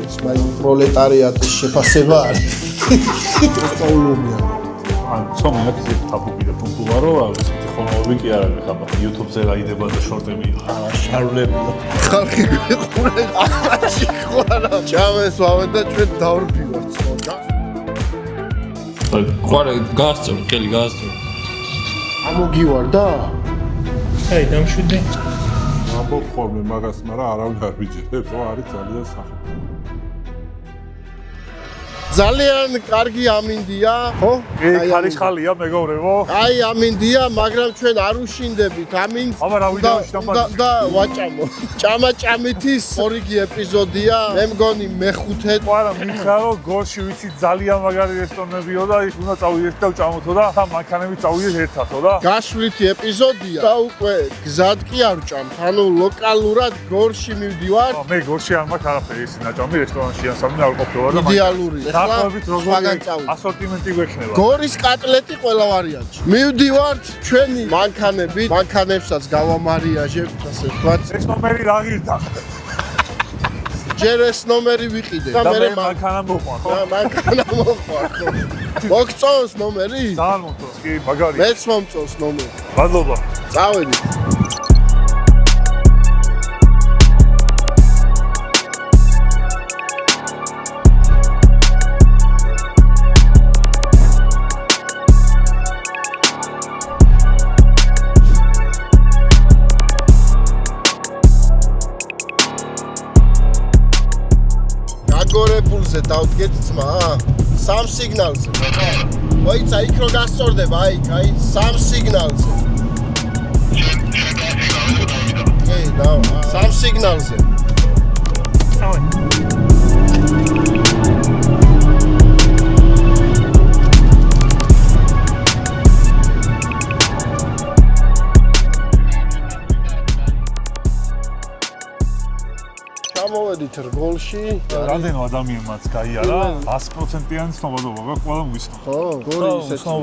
ეს მაი პროლეტარიატის შეფასება არის. სწავლობია. ან ცომი აქვს ეს თაფუგი და პუნქტუა რო არის ტექნოლოგიები კი არ არის ხაბა YouTube-ზე რაიდება და შორტები შარლები. ხალხი გვიყურება ახალში ხوارა. ჩამეს ვავენ და ჩვენ დავრბივართ სწორდა. ხوارა გასწორ, ხელი გასწორ. ამოგივარ და? აი, დამშვიდე. ამბობ ხოლმე მაგას, მაგრამ არავინ არ ვიჯერებს, რა არის ძალიან სახე. ძალიან კარგი ამინდია, ხო? ხარიშხალია მეგობრებო. აი ამინდია, მაგრამ ჩვენ არ უშინდებით ამინდს. აბა რა ვიდეოში დამბა და ვაჭამო. ჭამაჭამითის ორიგი ეპიზოდია. მე მგონი მეხუთე. ყარა მიხარო გოლში ვიცი ძალიან მაგარი რესტორნებიო და იქ უნდა წავიდეთ და ვჭამოთო და თან მანქანები წავიდეთ ერთადო და გაშვლითი ეპიზოდია და უკვე გზად კი არ ვჭამთ. ანუ ლოკალურად გორში მივდივარ. მე გოლში არ მაქვს არაფერი ის ნაჭამი რესტორანში ან სამი არ ყოფილა და იდეალურია. დაახლოებით როგორი ასორტიმენტი გვექნება. გორის კატლეტი ყველა ვარიანტში. მივდივართ ჩვენი მანქანებით, მანქანებსაც გავამარიაჟებთ, ასე ვთქვათ. ეს ნომერი რა გირდა? ჯერ ეს ნომერი ვიყიდე. და მე მანქანა მოყვარ. და მანქანა მოყვარ. მოგწონს ნომერი? ძალიან მომწონს, კი, მაგარი. მეც მომწონს ნომერი. მადლობა. წავედი. გორებულზე დავდგეთ ძმა, სამ სიგნალზე. მოიცა იქ რო გასწორდება, აი, სამ სიგნალზე. კი, სამ სიგნალზე. მოვედით რგოლში. რამდენო ადამიანმაც გაიარა 100%-იანი ცნობადობა გაქვს ყველა მგისნო. ხო, გორი ისეთი. ხო,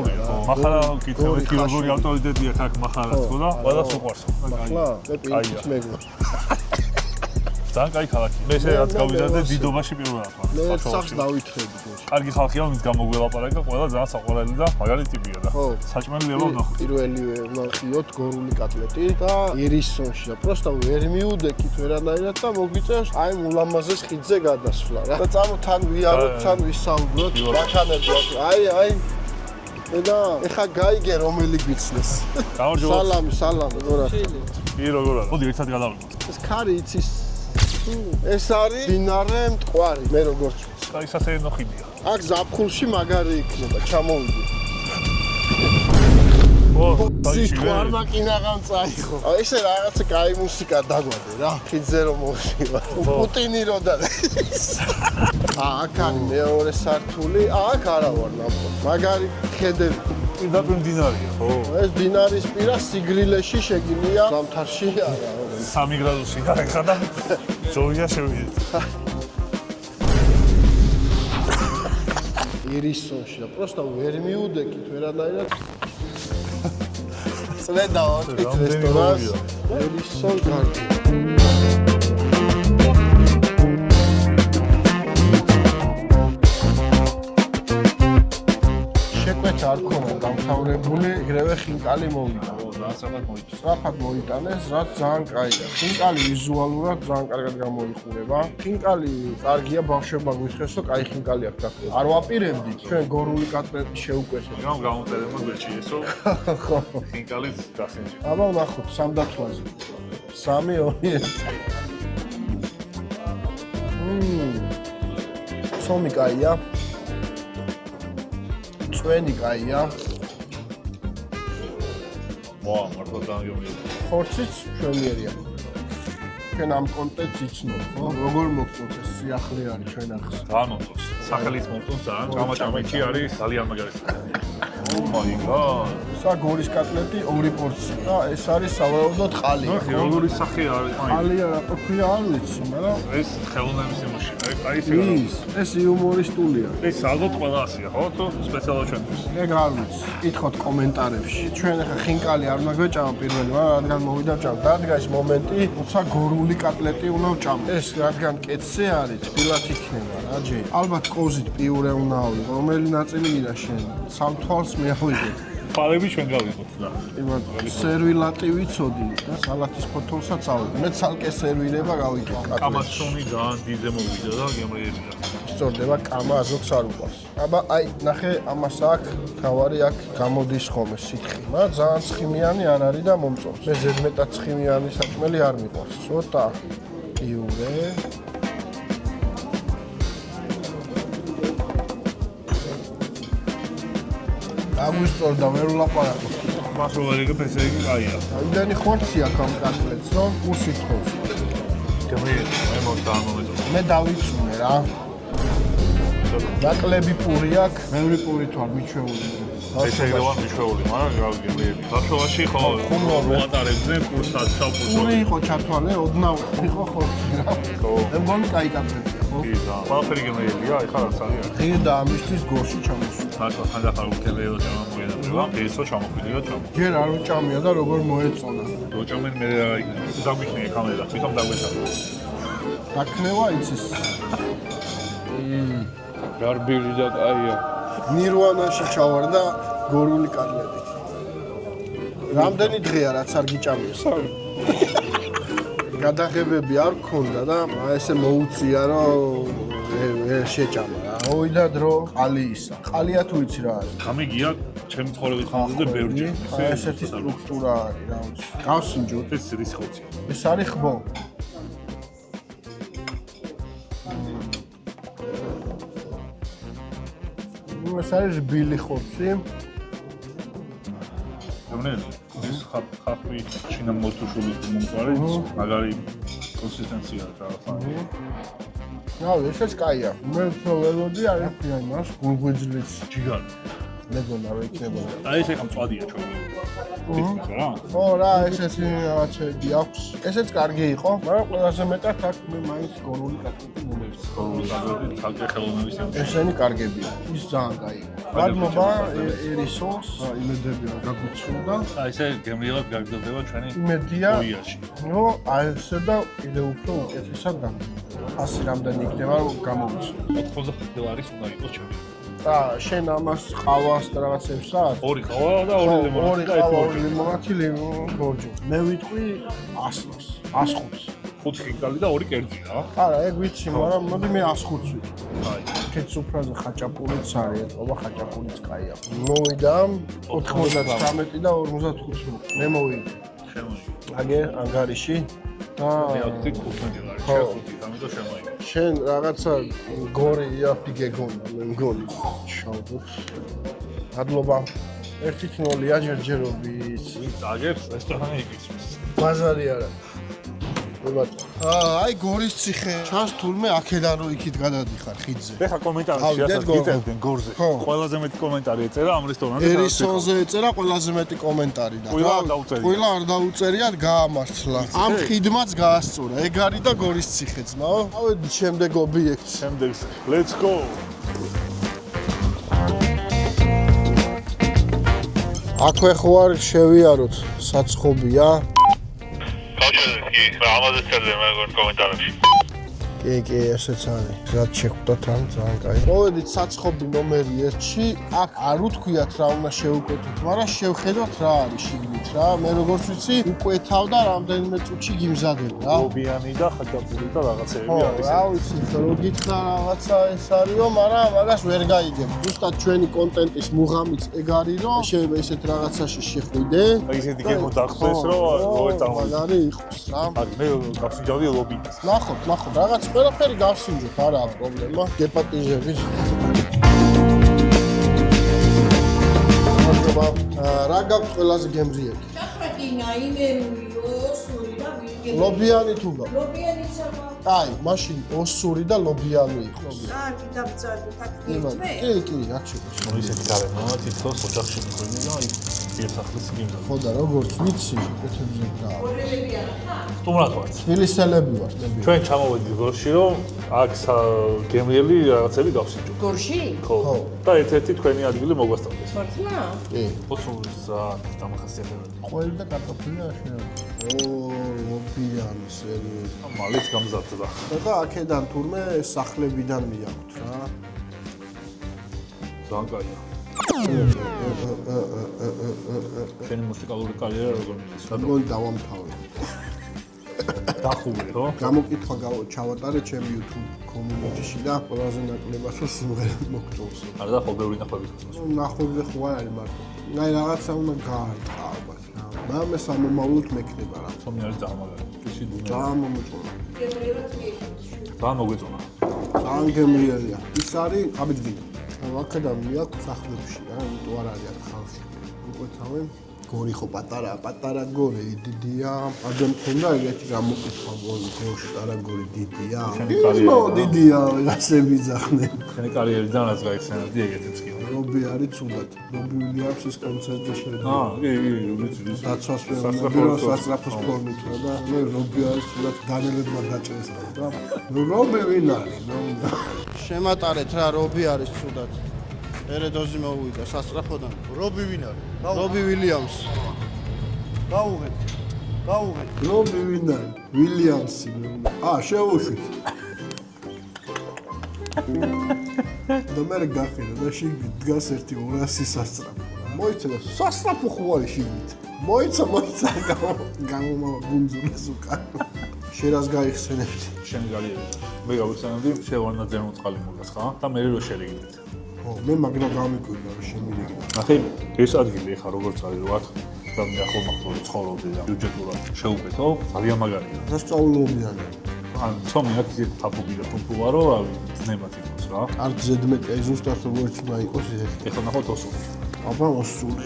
მახარა კითხავთ კი როგორი ავტორიტეტია აქ მახარაც ხო და ყველას უყვარს. ახლა მე პირიქით მეგონა. ძალიან კაი ქალაქი. მე ესე რაც გავიზარდე დიდობაში პირველად ვარ. მე სახს დავითხრები გოში. კარგი ხალხია, ვინც გამოგველაპარაკა, ყველა ძალიან საყვარელი და მაგარი ტიპია და საჭმელი ველო ნახო. პირველივე ვნახიოთ გორული კატლეტი და ერისონში და პროსტა ვერ მიუდექით ვერანაირად და მოგვიწევს აი ულამაზეს ხიდზე გადასვლა რა. და წამო თან ვიაროთ, თან ვისაუბროთ. მანქანები აი და ეხა გაიგე რომელი გვიცნეს. გამარჯობა. სალამი, როგორ ხარ? კი როგორ არის? მოდი ერთად გადავიღოთ. ეს ქარი იცის ეს არის დინარე მტყვარი, მე როგორც ვიცი. აი სასეირნო ხიდია. აქ ზაფხულში მაგარი იქნება, ჩამოვიდი. სიკვარ მაკინაღამ წაიღო. აი ესე რაღაცა კაი მუსიკა დაგვადე რა. ხიდზე რომ მოვშივა. პუტინი რო და. აქ არის მეორე სართული, აქ არა ვარ ნამდვილად. მაგარი ხედები. პირდაპირ დინარია, ხო? ეს დინარის პირა სიგრილეში შეგინია, ზამთარში არა. 3 გრადუსი გაიხდა და ზოია შევიდეთ. ერისონში და პროსტა ვერ მიუდექით ვერანაირად. წლედაო რესტორანს. ერისონ გარდი. შეკვეთა არ ქონა დამთავრებული, ეგრევე ხინკალი მოვიდა. სწრაფად მოიტანეს, რაც ძალიან კაია. ხინკალი ვიზუალურად ძალიან კარგად გამოიყურება. ხინკალი კარგია, ბავშვებმა გვითხრეს, რომ კაი ხინკალი აქვს დაქლა. არ ვაპირებდით, ჩვენ გორული კატლეტი შევუკვეთეთ. რა გამოწერება გვერდში ესო? ხო. ხინკალიც გასინჯი. აბა ვნახოთ სამდათვაზე. 3 2 1. სომი კაია. წვენი კაია. ვა, მართლა დამიომია. ხორციც ჩვენიერია. ჩვენ ამ კონტენტს იცნობ, ხო? როგორ მოგწონს ეს სიახლე არის ჩვენ ახს. ძალიან მომწონს. სახელიც მომწონს ძალიან. ჭამაჭამეთი არის ძალიან მაგარი. Oh my god. გორის კატლეტი 2 პორცია და ეს არის სავარაუდოდ ყალი. ნახე როგორი სახე არის. ყალი რა ყოფია არ ვიცი, მაგრამ ეს ხელოვნების იმაში. აი ეს იუმორისტულია. ეს ალბათ ყველა ასია, ხო? თუ სპეციალურად ჩვენთვის. ეგ არ ვიცი. კითხოთ კომენტარებში. ჩვენ ახლა ხინკალი არ უნდა გვეჭამა პირველი, მაგრამ რადგან მოვიდა ჭამ. დადგა ის მომენტი, როცა გორული კატლეტი უნდა ვჭამ. ეს რადგან კეცზე არის, თბილად იქნება რა ჯერ. ალბათ კოზით პიურე უნდა ავიღო, რომელი ნაწილი გინდა შენ? სამ თვალს მეავიღეთ. ფარები ჩვენ გავიღოთ და. სერვილატი ვიცოდი და სალათის ფოთოლსაც ავიღე. მე ცალკე სერვირება გავიგე. კამასონი ძალიან დიდზე მოვიდა და გემრიელია. სწორდება კამა აზოქს არ უყვარს. აბა აი ნახე ამას აქ თავარი აქ გამოდის ხოლმე სითხი. მაგრამ ძალიან ცხიმიანი არ არის და მომწონს. მე ზედმეტად ცხიმიანი საჭმელი არ მიყვარს. ცოტა პიურე. აგვისწორდა მე ვლაპარაკო. მას რო ვერიგებ ესე იგი კაია. იმდენი ხორცი აქვს ამ კატლეტს, რომ უსიტყვოს. გემრიელი, მე მომწონს. მე დავიწუნე რა. დაკლები პური აქვს, მეორე პური თუ არ მიჩვეული. ესე იგი ვარ მიშვეული, მაგრამ გავიგებიები. ბავშვობაში ხო მოატარებდნენ კურსაც, საფუძვლად. პური იყო ჩათვალე, ოდნავ იყო ხორცი რა. ხო. მე მგონი კაი კატლეტია, ხო? კი და. ყველაფერი გემრიელია, ეხლა რაც არის. ღირ და ამისთვის გორში ჩამოსული. მართლა ხანდახარ უკებეო ჩამოგვიედრება, ესო ჩამოგვიდია ჩამო. ჯერ არ უჭამია და როგორ მოეწონა. როჭამენ მე რა იქნება. დაგვიხნია კამერა, თვითონ დაგვეცადა. დაქნევა იცის. გარბილი და კაია. ნირვანაში ჩავარ და გორული კატლეტით. რამდენი დღეა რაც არ გიჭამია? გადაღებები არ გქონდა და ესე მოუწია რომ შეჭამა რა. მოვიდა დრო ყალიისა. ყალია თუ იცი რა არის? გამიგია ჩემი ცხოვრების ხანზე ბევრჯერ. ესეთი სტრუქტურა არის რა ვიცი. გავსინჯოთ. ეს რისხოცია. ეს არის ხბო. ეს არის ბილი ხორცი. გემრიელი. ეს ხაფი ჩინა მოტუშული მომყარი, მაგარი კონსისტენცია რაღაცა. რა, ესეც კაია. მე უფრო ველოდი არის იმას გულგვიძლის ჯიგარი. მეგონა რა იქნებოდა. აი ეს ახლა მწვადია ჩვენი. თითქმის რა. ო რა, ესეც რაღაცები აქვს. ესეც კარგი იყო, მაგრამ ყველაზე მეტად აქ მე მაინც გორული კატლეტი მომეწონა. გორული კატლეტი თალკე ხელოვნების ემში. ესენი კარგებია. ის ძალიან კაი იყო. მადლობა ერისოს, იმედები რომ გაგვიჩნდა. აი ესე გემრიელად გაგრძელდება ჩვენი იმედია. ოიაში. ნო, აი ესე და კიდე უფრო უკეთესად გამოვიდა. 100 რამდენი იქნება რომ გამოვიცნო. 85 დოლარის უნდა იყოს ჩემი. და შენ ამას ყავას და რაღაცებს აქვს? ორი ყავა და ორი ლიმონადი. ორი ყავა, ორი ლიმონადი, ბორჯო. მე ვიტყვი 100-ს, 105-ს. 5 ხინკალი და 2 კერძი რა. არა, ეგ ვიცი, მაგრამ მოდი მე 105-ს ვიტყვი. აი, კეცუფრაზე ხაჭაპურიც არის, ეთყობა ხაჭაპურიც კაია. მოვიდა 99 და 45. მე მოვიდა. შემოიღე. აგე ანგარიში და მე 5 დოლარი, შეხუთი, ამიტომ შემოიღე. შენ რაღაცა გორია ფიგეგონა, მე მგონი. შავდოთ. მადლობა. 1-0-ია ჯერჯერობის. აგებს რესტორანი იგისმის. ბაზარი არა. აი გორის ციხე. ჩანს თურმე აქედან რო იქით გადადიხარ ხიდზე. ეხა კომენტარებში აკეთებდნენ გორზე. ყველაზე მეტი კომენტარი ეწერა ამ რესტორანზე. ერისონზე ეწერა ყველაზე მეტი კომენტარი და ყველა არ დაუწერია. ყველა არ დაუწერიათ, გაამართლა. ამ ხიდმაც გაასწორა. ეგ არის და გორის ციხე ძმაო. ავედი შემდეგ ობიექტს. შემდეგს. Let's go. აქვე ხო არ შევიაროთ საცხობია. კი, ამაზე წერდა მე კომენტარებში. კი, ესეც არის. რაც შეხვდათ ამ ძალიან კაი. მოვედით საცხობი ნომერი 1-ში. აქ არ უთქვიათ რა უნდა შევკვეთოთ, მაგრამ შევხედოთ რა არის შიგნით რა. მე როგორც ვიცი, უკვეთავ და რამდენიმე წუთში გიმზადებ რა. ლობიანი და ხაჭაპური და რაღაცეები არის. რა ვიცი, რო გითხრა რაღაცა ეს არისო, მაგრამ მაგას ვერ გაიგებ. ზუსტად ჩვენი კონტენტის მუღამიც ეგ არის, რომ შეიძლება ესეთ რაღაცაში შეხვიდე. აი ესეთი გემო დახსეს, რომ მოეწამო. მაგარი იყოს რა. აი მე გავსინჯავდი ლობიას. ნახოთ, რაღაც ყველაფერი გავსინჯოთ, არა აქვს პრობლემა. გეპატიჟებით. მადლობა. რა გაქვს ყველაზე გემრიელი? ჩახრაკინა, იმერული, ოსური და ვიგე. ლობიანი თუ გაქვს? ლობიანი სამა. აი, მაშინ ოსური და ლობიანი იყოს. რა, კი დავწერდი, კი, თაკი. კი, აქ შეიძლება. ისეთი გარემოა თითქოს ოჯახში მქონი და აი იესახლის გიმნაზია. ხო და როგორც ვიცი, კეთებზე და ორელები არა ხარ? სტუმრად ვართ. თბილისელები ვართ, ნები. ჩვენ ჩამოვედით გორში, რომ აქ გემრიელი რაღაცები გავსიჭო. გორში? ხო. და ერთ-ერთი თქვენი ადგილი მოგვასწავლეს. მართლა? კი. ოსულის დამახასიათებელი. ყველი და კარტოფილი აშენა. ობიანი სერიოზი. მალეც გამზარდდა. და აქედან თურმე სახლებიდან მიაქვთ რა. ძალიან კაია. შენი მუსიკალური კარიერა როგორ მიდის? მოგონი დავამთავრე. დახურე, ხო? გამოკითხვა ჩავატარე ჩემი YouTube community-ში და ყველაზე ნაკლებად სიმღერა მოგწონს. არა და ხო ბევრი ნახვები გქონდეს. ნახვებზე ხო არ არის მარტო. აი რაღაცა უნდა გაარტყა ალბათ. მამე სამომავლოდ მექნება რა. თომი არის ძალიან მაგარი. ისე დუნე. ძალიან მომეწონა. გემრიელად მიეშოთ. ძალიან მოგვეწონა. ძალიან გემრიელია. ის არის აბიჯგინი. აქედან მიაქვს სახლებში რა, იმიტომ არ არის აქ ხალხი. უკვე თავენ გორი ხო პატარა გორი დიდია. ადრე მქონდა ეგეთი გამოკითხვა გორში, არა გორი დიდია. იზმო დიდია, ასე მიძახდნენ. შენი კარიერიდან რაც გაიხსენებდი ეგეთებს კი. რობი არის ცუდად. რობი უილიამსის კონცერტზე შედა. კი, ვიცი. დაცვას ვეუბნები, სასწრაფოს ფორმით და მე რობი არის თუნდაც განელებმა დაჭრეს და რობი ვინ არის? შემატარეთ რა, რობი არის თუნდაც. ერედოზი მოვიდა სასწრაფოდან. რობი ვინ არის? რობი უილიამს. გაუღეთ. რობი ვინ არის? უილიამსი. შევუშვით. და მე გახირა და შიგნით დგას ერთი 200 სასწრაფო. მოიცა სასწრაფო ხო არის შიგნით. მოიცა გამომავა ბუნძულეს უკან. შენ გაიხსენებდი. შენი კარიერა. მე გავიხსენებდი, შევარნა ძემო წყალი მოგას ხა და მე რო შერიგდით. ხო, მე მაგრამ გამიკვირდა რომ შემირიგდა. ნახე, ეს ადგილი ხა როგორც არის რო ვარ და მე ახალმახტული ცხოვრობდი და ბიუჯეტურად შეუკეთო, ძალიან მაგარია. დასწავლობიანი. ან თომი აქ ისე თაფობი და ფუფუა რო რავი, ძნებად იყოს რა. არ ზედმეტია ზუსტად როგორც უნდა იყოს ეს. ეხლა ნახოთ ოსო. აბა მოსული.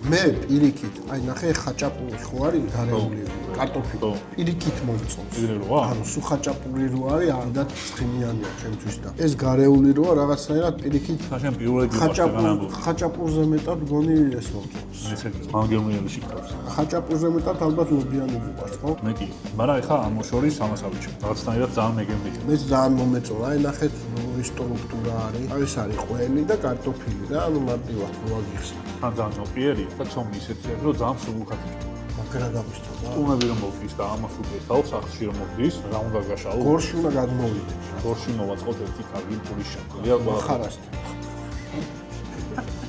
მე პირიქით, აი ნახე ხაჭაპური ხო არის გარეული კარტოფილი. პირიქით მომწონს. ეგრე როა? ანუ სულ ხაჭაპური რო არის, არდა ცხიმიანია ჩემთვის და ეს გარეული როა რაღაცნაირად პირიქით შენ პირველი ხაჭაპურზე მეტად გონი ეს მომწონს. ესე მანგერმიელი შეკავს. ხაჭაპურზე მეტად ალბათ ლობიანები ვარ, ხო? მე კი. მაგრამ ეხა ამ შორის ამას ავიჩო. რაღაცნაირად ძალიან მეგემრია. მე ძალიან მომეწონა. აი ნახეთ როგორი სტრუქტურა არის. ეს არის ყველი და კარტოფილი და ანუ მარტივად რო აგიხსნა. ან ძალიან ნოპიერი და თომი ისეთი რომ ძალიან სულუხად მაგრამ გამიშტოდა. სტუმრები რომ მოვდის და ამას უკეთავ სახლში რომ მოვდის, რა უნდა გაშალო? გორში უნდა გადმოვიდეთ. გორში მოვაწყოთ ერთი კარგი პურის შემკულია ყველა. ხარასთ.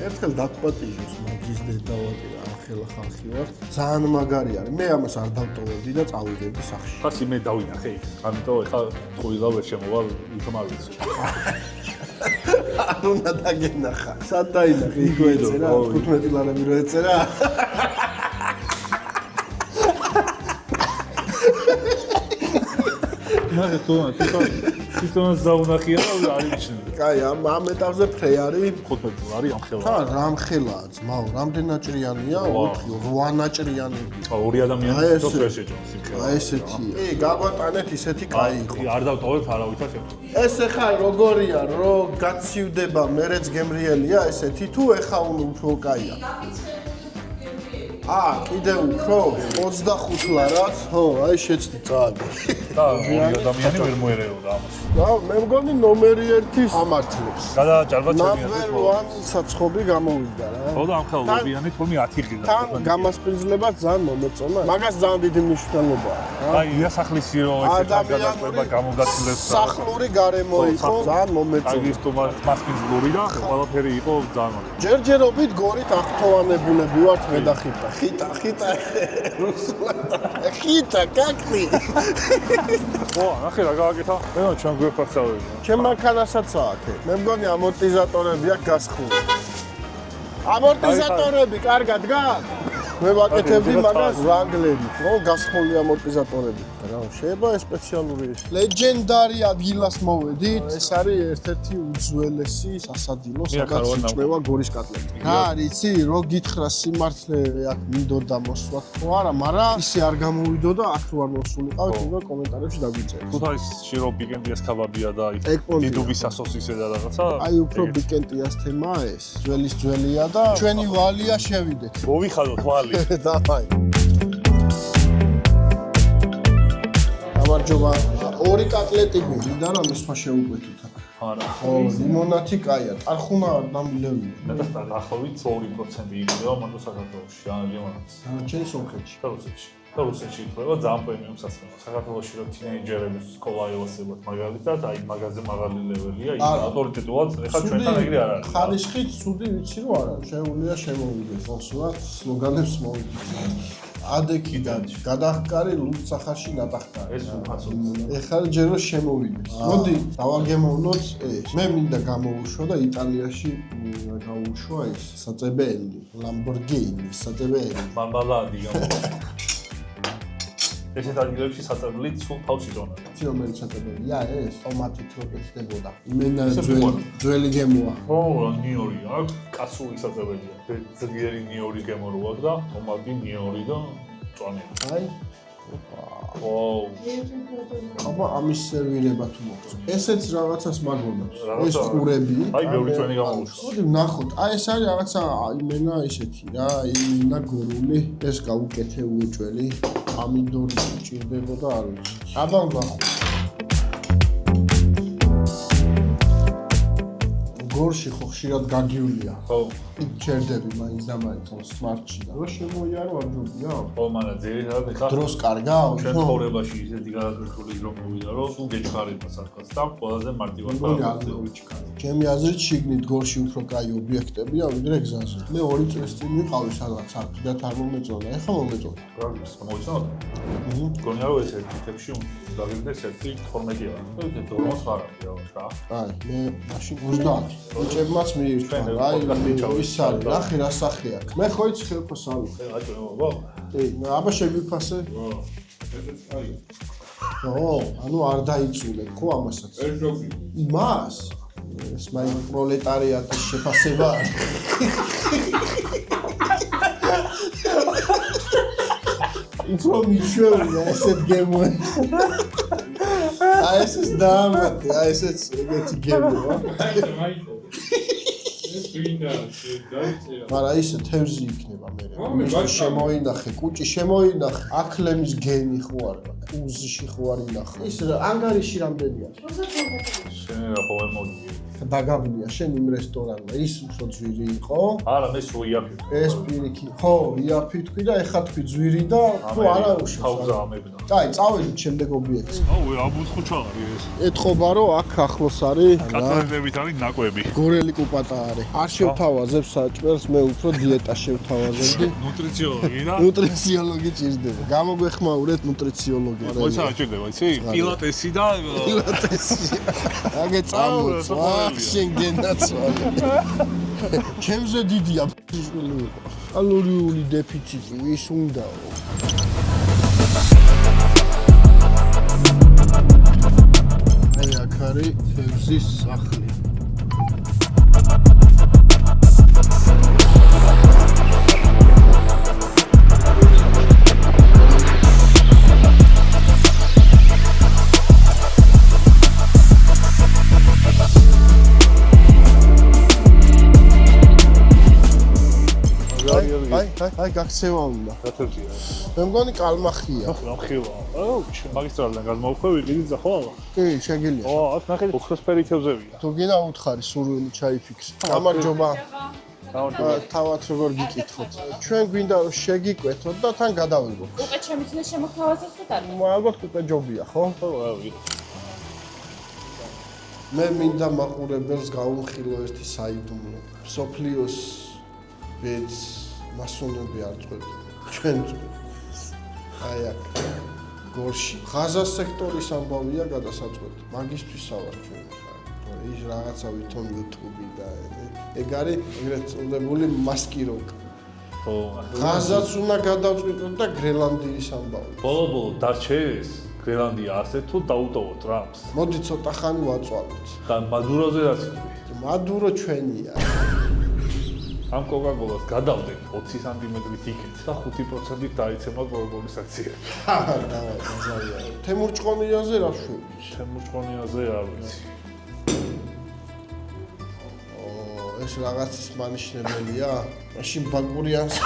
ერთხელ დაგპატიჟოს მაგის დედავატი რა ახლა ხალხი ვარ. ძალიან მაგარი არის. მე ამას არ დავტოვებდი და წავიდები სახლში. ხასი მე დავინახე იქ. ამიტომ ეხა ტყუილა ვერ შემოვალ, ვითომ არ ვიცი. არ უნდა დაგენახა. სად დაინახე? იქ ეწერა 15 ლარები რო ეწერა. ნახე თვითონაც დაუნახია და არ იცი. კაი, ამ ეტაპზე ფრე არის 15 ლარი ამ ხელა. თან რამ ხელაა ძმაო, რამდენ ნაჭრიანია? 8 ნაჭრიანები. ორი ადამიანი თოს ვერ შეჭამს იმ ხელა. აი ესეთი. კი, გაგვატანეთ ისეთი კაი იყო. არ დავტოვებ არავითარ შემთხვევაში. ეს ეხა როგორია, რომ გაცივდება მერეც გემრიელია ესეთი თუ ეხა უფრო კაია? კიდე უფრო 25 ლარად. ხო, აი შეცდი წააგე. და ორი ადამიანი ვერ მოერეოდა ამას. და მე მგონი ნომერი 1-ის ამართლებს. გადააჭარბა ჩემი ნამბერ 1 საცხობი გამოვიდა რა. ხო და ამ ხელობიანი თორმე 10 ღილა. თან გამასპინძლებად ძალიან მომეწონა. მაგას ძალიან დიდი მნიშვნელობა აქვს. აი იასახლისი რო ესე გადაწყვეტა გამოგაცილებს. სახლური გარემო იყო, ძალიან მომეწონა. აი ის მასპინძლური და ყველაფერი იყო ძალიან მაგარი. ჯერჯერობით გორით აღთოვანებულები ვართ მე და ხიტა. ხიტა ხიტა კაკნი. ო, ნახე რა გააკეთა? მე ჩვენ გვეფასავები. ჩემ მანქანასაც აქვე. მე მგონი ამორტიზატორები აქვს გასხული. ამორტიზატორები კარგად გაქვს? მე ვაკეთებდი მაგას რანგლერით, ხო, გასხმული ამორტიზატორები. რა, შეიძლება ეს სპეციალური ლეგენდარი ადგილას მოვედით. ეს არის ერთ-ერთი უძველესი სასადილო, სადაც იწვევა გორის კატლეტი. რა არის, იცი, რო გითხრა სიმართლე აქ მინდოდა მოსვლა ხო არა, მაგრამ ისე არ გამოვიდოდა, აქ რო არ მოსულიყავით, უნდა კომენტარებში დაგვიწერეთ. ქუთაისში რო პიკენტიას ქაბაბია და დიდუბის სასოსისე და რაღაცა. აი უფრო პიკენტიას თემა ეს. ძველის ძველია და ჩვენი ვალია შევიდეთ. მოვიხადოთ ვალი. დავაი. გამარჯობა. ორი კატლეტი გვინდა რომ სხვა შეუკვეთოთ აქ. არა. ო, ლიმონათი კაია, ტარხუნა არ დამილევია. და დაახლოებით 2% იქნება მანდ საქართველოში, ან ლიმონათი. ჩემ სომხეთში. რუსეთში იქნება ძალიან პრემიუმ სასმელო. საქართველოში რო თინეიჯერების სკოლა ევასებათ მაგალითად, აი მაგაზე მაღალი ლეველია, ის ავტორიტეტულად ეხლა ჩვენთან ეგრე არ არის. ხარისხით ცუდი ვიცი რომ არა, შეუძლია შემოვიდეს, მოსულად სლოგანებს მოვიდეს. ადექიდან გადახკარი ლუცახარში ნატახკარი. ეს უფასო. ეხლა ჯერ რომ შემოვიდეს. მოდი, დავაგემოვნოთ ეს. მე მინდა გამოვუშვა და იტალიაში გავუშვა ეს საწებელი, Lamborghini საწებელი. მამალადი გამოვიდა. ესეთ ადგილებში საწებლით სულ თავს იწონა. რომელი საწებელია ეს? ტომატით რო კეთდებოდა. იმენა ძველი გემოა. ო, ნიორი აქვს, კაცური საწებელია. ძლიერი ნიორის გემო რო აქვს და ტომატი ნიორი და წვანი. აი. ვაუ. აბა ამის სერვირება თუ მოგწონს. ესეც რაღაცას მაგონებს. ეს ყურები. აი ბევრი ჩვენი გამოვუშვა. მოდი ვნახოთ. აი ეს არის რაღაცა იმენა ისეთი რა, იმენა გორული. ეს გავუკეთე უეჭველი. ამიდორი ჭირდებოდა არ ვიცი. აბა ვნახოთ. გორში ხო ხშირად გაგიულია. ხო. იქ ჩერდები მაინც და მაინც სმარტში და რო შემოიარო არ ჯობია. ხო, მაგრამ ძირითადად ეხლა დროს კარგავ. ჩვენ ცხოვრებაში ისეთი გადაწყვეტილი რომ მოვიდა რომ სულ გეჩქარება სადღაც და ყველაზე მარტივად გავიჩქარ. ჩემი აზრით შიგნით გორში უფრო კაი ობიექტებია ვიდრე გზაზე. მე 2 წელს წინ ვიყავი სადღაც აქედან არ მომეწონა. ეხლა მომეწონა. მოიცნოთ? გონია რომ ეს ერთი ტექსში დაგიგდეს 1.12-ია. ეს დორმოს არ არის რა. აი, მე მაშინ 30. ბიჭებმაც მიირთვა. აი, ის არის, ნახე რა სახე აქვს. მე ხო იცი ხელფას არ ვიყავ. აჭო, ბაბა. აბა შევიფასე. ო, ანუ არ დაიწულე, ხო ამასაც. იმას? ეს მაი პროლეტარიატის შეფასება არის. უფრო მიშვეულია ესეთ გემოა. აი ესეც დაამატე, აი ესეც ეგეთი გემოა. მაგრამ ისე თევზი იქნება მე. ის შემოინახე, კუჭი შემოინახე, აკლემის გენი ხო არა, უზში ხო არ ინახე. ის ანგარიში რამდენია? შენ რა ხო მოდი. დაგაბნია შენ იმ რესტორანმა, ის უფრო ძვირი იყო. არა, მე სულ იაფი. ეს პირიქი. ხო, იაფი თქვი და ეხა თქვი ძვირი და თუ არა უშავს. თავზე ამებდა. აი, წავედით შემდეგ ობიექტს. აუ, აბუთხუჩა არის ეს. ეთყობა რომ აქ ახლოს არის კატალოგებით არის ნაკვები. გორელი კუპატა არის. არ შევთავაზებ საჭმელს, მე უფრო დიეტა შევთავაზებდი. ნუტრიციოლოგი და ნუტრიციოლოგი ჭირდება. გამოგვეხმაურეთ ნუტრიციოლოგი. მოიცა ჭირდება, იცი? პილატესი და პილატესი. აგე წავუც, შენ გენაცვალე. ჩემზე დიდია ფიშვილი იყო. კალორიული დეფიციტი ვის უნდაო? აი აქ არის თევზის სახლი. აი გაქცევა უნდა. რა თევზია? მე მგონი კალმახია. ხილვა. აუ, მაგისტრალიდან გადმოვხვევი, კიდე ხო? კი, შეგიძლია. ო, აქ ნახე ოქროსფერი თევზებია. თუ გინდა უთხარი სურვილი ჩაიფიქსე. გამარჯობა. თავად როგორ გიკითხოთ. ჩვენ გვინდა რომ შეგიკვეთოთ და თან გადავიღოთ. უკვე შემიძლია შემოთავაზოთ თუ არა? ალბათ უკვე ჯობია, ხო? ხო, რავი. მე მინდა მაყურებელს გავუმხილო ერთი საიდუმლო. სოფლიოს ბედს მასონები არ წყვეტი. ჩვენ აი აქ გორში ღაზას სექტორის ამბავია გადასაწყვეტი. მაგისტრის ავარ ჩვენ ხარ. ის რაღაცა ვითომ YouTube-ი და ეგ არის ეგრეთ წოდებული მასკიროკ. ხო. ღაზაც უნდა გადავწყვიტოთ და გრენლანდიის ამბავი. ბოლო დარჩეს გრენლანდია ასე თუ დაუტოვოთ ტრამპს. მოდი ცოტა ხანი ვაწვალოთ. და მადუროზე რაც იყო. მადურო ჩვენია. ამ კოკაკოლას გადავდეთ 20 სანტიმეტრის იქეთ და 5%-ით დაიცემა კოკაკოლის აქციები. დავაი, გაზავია. თემურ ჭყონიაზე რა შვები? შემოჭყონიაზე არ ვიცი. ეს რაღაცის მანიშნებელია? მაშინ ბაკურიანს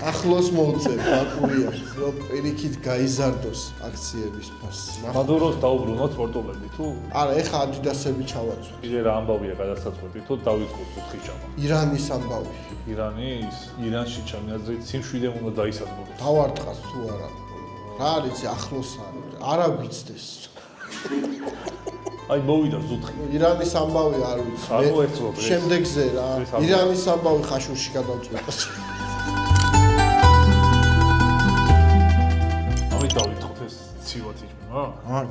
ახლოს მოვწევ ბაკურიანს, რომ პირიქით გაიზარდოს აქციების ფასი. მადუროს დაუბრუნოთ სპორტულები თუ? არა, ეხა ადიდასები ჩავაწვი. კიდე რა ამბავია გადასაწყვეტი თუ დავიწყოთ უთხიჭამა. ირანის ამბავი. ირანში ჩემი აზრით სიმშვიდე უნდა დაისადგუროს. დავარტყას თუ არა. რა არის ახლოს არის? არა ვიცდეს. აი მოვიდა ზუთხი. ირანის ამბავი არ ვიცი. არ მოეცლოთ ეს. შემდეგზე რა. ეს ამბავი. ირანის ამბავი ხაშურში გადავწყვეტოს. ამით დავითხოვთ ეს ცივად იჭმება?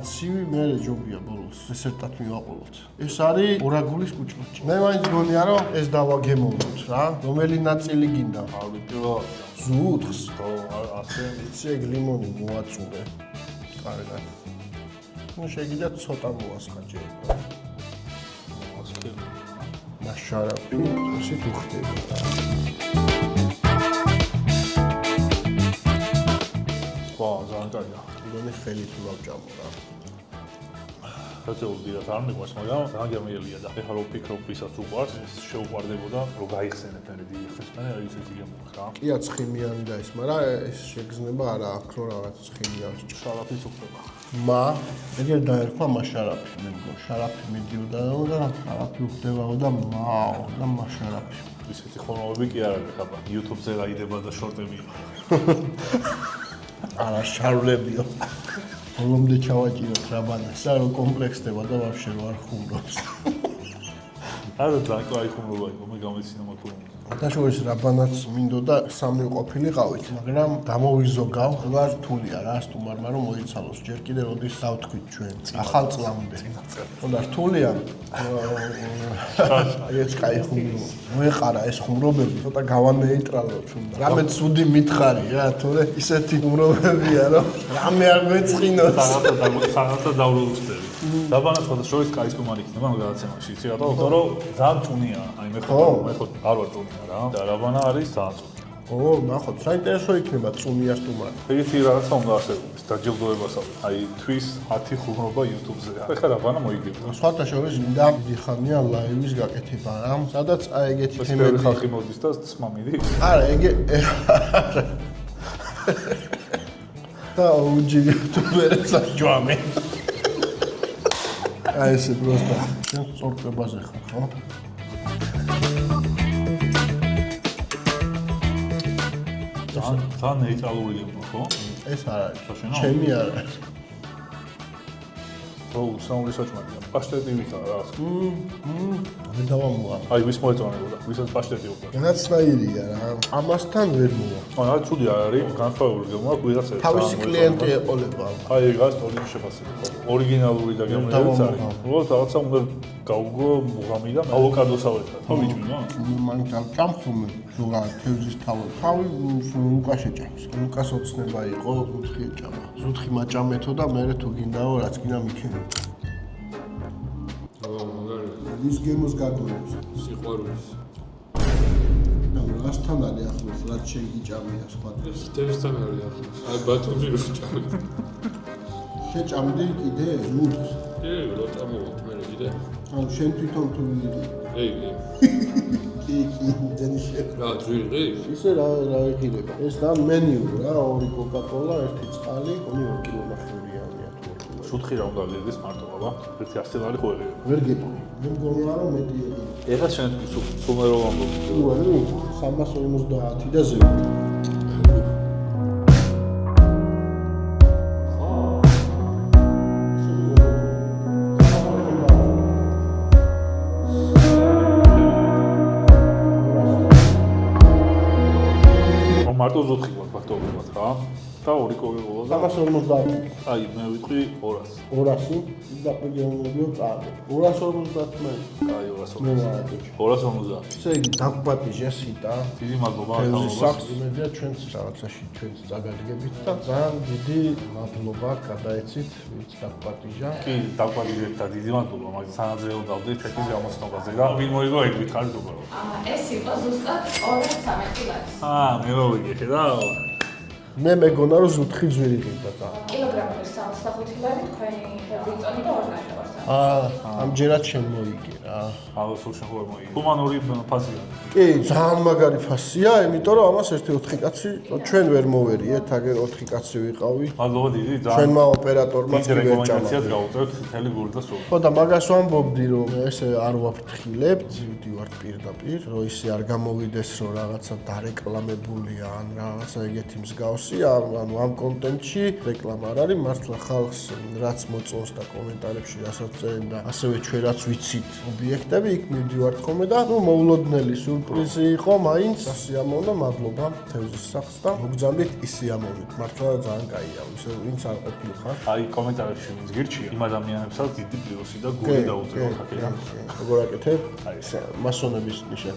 ცივი მერე ჯობია ბოლოს. ეს ერთად მივაყოლოთ. ეს არის ორაგულის კუჭმაჭი. მე მაინც გონია რომ ეს დავაგემოვნოთ რა. რომელი ნაწილი გინდა? ავი პირველად. ზუთხს. ხო, ასე ცეგ ლიმონი მოაწუნე. კარგად. ნუ შეგიძლიათ ცოტა მოასხაჭე. ასკელი. მაშარაფი, ისეთ უხდება. ვა, ძალიან კარგია. მგონი ხელი თუ დავჭამო რა. საწეულდიათ არ მიყვარს, მაგრამ ძალიან გემრიელია და ეხლა რო ვფიქრობ, ვისაც უყვარს, ეს შეუყვარდებოდა, რომ გაიხსენებ მე დიდი ხსენე, აი ესე გემრიელია რა. კია ცხიმიანი და ის, მაგრამ ეს შეგრძნება არა აქ რო რაღაც ცხიმიანს შარაფის უხდება. მა ეგერ დაერქვა მაშარაფი, მე მგონი შარაფი მიდიოდა და შარაფი უხდებაო და მაო და მაშარაფი. ისეთი ხომალები კი არ არის ხაბა. YouTube-ზე გაიდება და შორტებია. არა შარულებიო. ბოლომდე ჩავაჭიროთ რა ბანასა რომ კომპლექსდება და ვაფშე რო არ ხუმრობს. არა ძალიან ხუმრობა იყო, მე გამეცინა მაგ დაშორეს რაბანაც მინდოდა სამი ყოფილიყავით, მაგრამ გამოვიზოგავ, რა რთულია რა სტუმარმა რომ მოიცალოს. ჯერ კიდე როდის დავთქვით ჩვენ ახალ წლამდე. და რთულია. ეს კაი ხუმრობა. მოეყარა ეს ხუმრობები, ცოტა გავანეიტრალოთ უნდა. რამე ცუდი მითხარი რა, თორე ისეთი ხუმრობებია რომ რამე არ მეწყინოს. საღამოა დავრუსტები. დაბანაცვლა შორის კაი სტუმარი იქნება ამ გადაცემაში, იცი რატო? იმიტომ რომ ძალიან წუნია, აი მე ხო არ ვარ წუნია რა. და რაბანა არის ძალიან წუნია. ო, ნახოთ, საინტერესო იქნება წუნია სტუმარი. ეგეთი რაღაცა უნდა არსებობდეს დაჯილდოებასავე. აი თვის 10 ხუმრობა YouTube-ზე. ეხლა რაბანა მოიგებდა. სხვათა შორის მინდა დიდი ხანია ლაივის გაკეთება რა. სადაც აი ეგეთი ეს თემები მეორე ხალხი მოდის და სმამიდის. არა, და უჯი YouTuber-ს აჯვამე. აი ესე просто. შენ სწორკებაზე ხარ, ხო? ძალიან ნეიტრალური გემო, ხო? ეს არ არის. შენო? ჩემი არ არის. რო საუნდი საჭმელია. პაშტეტი ვიქნა რა. მე დავამოა. აი ვის მოეწონებოდა? ვისაც პაშტეტი უყვარს. განაცნაირია რა. ამასთან ვერ მოვა. არა, ცუდი არ არის, განსხვავებული გემოა, ვიღაცა თავისი კლიენტი ეყოლება. აი ეგას ორი შეფასება. ორიგინალური და გემრიელიც არის. უბრალოდ რაღაცა უნდა გავგო მუღამი და ავოკადოსავერთა. ხო მიჭმინა? მაინც არ ჭამხომე ზოგადად თევზის თავი. თავი ლუკა შეჭამს. ლუკას ოცნება იყო, უთხი ეჭამა. ზუთხი მაჭამეთო და მე თუ გინდაო რაც გინდა მიქენო. ის გემოს გადურებს. სიყვარულის. და რასთან არის ახლოს, რაც შეგიჭამია სხვა დღეს. თევზთან არის ახლოს. აი ბათუმში რო ჭამდი. შეჭამდი კიდე ზურგს. კი, რო წამოვით მე კიდე. ანუ შენ თვითონ თუ მიდი. კი. კი, ძენი შენ. რა, ძვირი? ისე რა იღირება. ეს და მენიუ რა, ორი კოკა-კოლა, ერთი წყალი, 2 კილომეტრიანია თუ. შუთხი რა უნდა ლედეს მარტო აბა. ერთი 100 ლარი ხო ელია. ვერ გეტყვი. მე მგონია რომ მეტი ედი. ეხლა შენ სუმერო ამბობ. თუ არა, 350 და ზე. მარტო ზუთხი გვაქვს ფაქტობრივად რა. და 2 Coca-Cola და 350. აი მე ვიტყვი 200. 200 და პროგრამებია წავე. 250 მე. აი 250. მე ვარ. 250. ესე იგი დაგპატიჟე სიტა. დიდი მადლობა თელზის ახალობას. სახს იმედია ჩვენც რაღაცაში ჩვენც წაგადგებით და ძალიან დიდი მადლობა გადაეცით ვინც დაგპატიჟა. კი, დაგპატიჟეთ და დიდი მადლობა, მაგრამ სანაძრეო დავდეთ ჩეკის გამოსნობაზე და ვინ მოიგო ეგ ვითხარით უბრალოდ. ეს იყო ზუსტად 213 ლარი. მე მოვიგე ხედავ. მე მეგონა რომ ზუთხი ძვირი ყიდა ძალიან. კილოგრამი 65 ლარი თქვენი ზიწონი და 2 ნახევარს. ამჯერად შემოიგე რა. სულ შეხوار მოიგე. ჰუმანური ფასია. კი, ძალიან მაგარი ფასია, იმიტომ რომ ამას ერთი 4 კაცი ჩვენ ვერ მოვერიეთ, აგერ 4 კაცი ვიყავი. მადლობა დიდი, ძალიან. ჩვენმა ოპერატორმაც კი ვერ რეკომენდაციას ჭამდა. გავუწევთ მთელი გური და სულ. ხო და მაგას ვამბობდი რომ ესე არ ვაფრთხილებთ, ვიდივართ პირდაპირ, რომ ისე არ გამოვიდეს რომ რაღაცა დარეკლამებულია ან რაღაცა ეგეთი მსგავსი, ანუ ამ კონტენტში რეკლამა არ არის, მართლა ხალხს რაც მოწონს და კომენტარებში რასაც წერენ და ასევე ჩვენ რაც ვიცით ობიექტები იქ მივდივართ ხოლმე და ნუ მოულოდნელი სიურპრიზი იყო, მაინც სასიამოვნო, მადლობა თევზის სახს და მოგძანდით ისიამოვნით. მართლა ძალიან კაია, ისე ვინც არ ყოფილიყარ. აი კომენტარებში ვინც გირჩია, იმ ადამიანებსაც დიდი პლუსი და გული დაუწევთ აქედან. როგორ აკეთებ? აი ეს მასონების ნიშა.